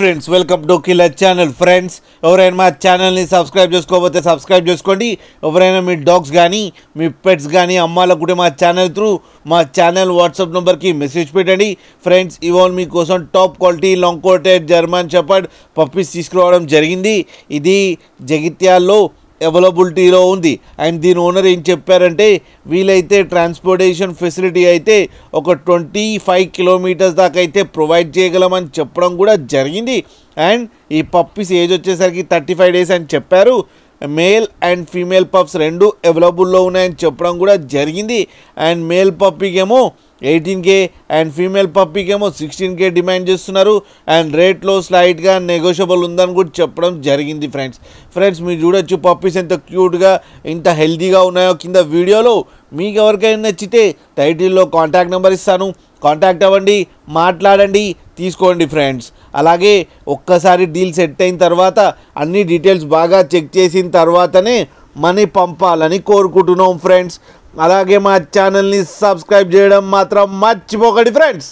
Friends welcome to killer channel. Friends ఎవరైనా మా ఛానల్ని సబ్స్క్రైబ్ చేసుకోకపోతే సబ్స్క్రైబ్ చేసుకోండి. ఎవరైనా మీ డాగ్స్ కానీ మీ పెట్స్ కానీ అమ్మాలనుకుంటే మా ఛానల్ త్రూ మా ఛానల్ వాట్సాప్ నెంబర్కి మెసేజ్ పెట్టండి. ఫ్రెండ్స్ ఇవాళ మీకోసం top quality long coated German shepherd puppies తీసుకురావడం జరిగింది. ఇది జగిత్యాల్లో అవైలబిలిటీలో ఉంది. అండ్ దీని ఓనర్ ఏం చెప్పారంటే వీలైతే ట్రాన్స్పోర్టేషన్ ఫెసిలిటీ అయితే ఒక 25 కిలోమీటర్స్ దాకా అయితే ప్రొవైడ్ చేయగలమని చెప్పడం కూడా జరిగింది. అండ్ ఈ పప్పీస్ ఏజ్ వచ్చేసరికి 35 డేస్ అని చెప్పారు. మేల్ అండ్ ఫీమేల్ పప్స్ రెండు అవైలబుల్లో ఉన్నాయని చెప్పడం కూడా జరిగింది. అండ్ మేల్ పప్పీకేమో 18K అండ్ ఫీమేల్ పప్పీకేమో 16K డిమాండ్ చేస్తున్నారు. అండ్ రేట్లో స్లైట్గా నెగోషియబుల్ ఉందని కూడా చెప్పడం జరిగింది. ఫ్రెండ్స్ మీరు చూడొచ్చు పప్పీస్ ఎంత క్యూట్గా ఎంత హెల్తీగా ఉన్నాయో కింద వీడియోలో. మీకు ఎవరికైనా నచ్చితే టైటిల్లో కాంటాక్ట్ నెంబర్ ఇస్తాను, కాంటాక్ట్ అవ్వండి, మాట్లాడండి, తీసుకోండి ఫ్రెండ్స్. అలాగే ఒక్కసారి డీల్ సెట్ అయిన తర్వాత అన్ని డీటెయిల్స్ బాగా చెక్ చేసిన తర్వాతనే మనీ పంపాలని కోరుకుంటున్నాం ఫ్రెండ్స్. అలాగే మా ఛానల్ని సబ్స్క్రైబ్ చేయడం మాత్రం మర్చిపోకండి ఫ్రెండ్స్.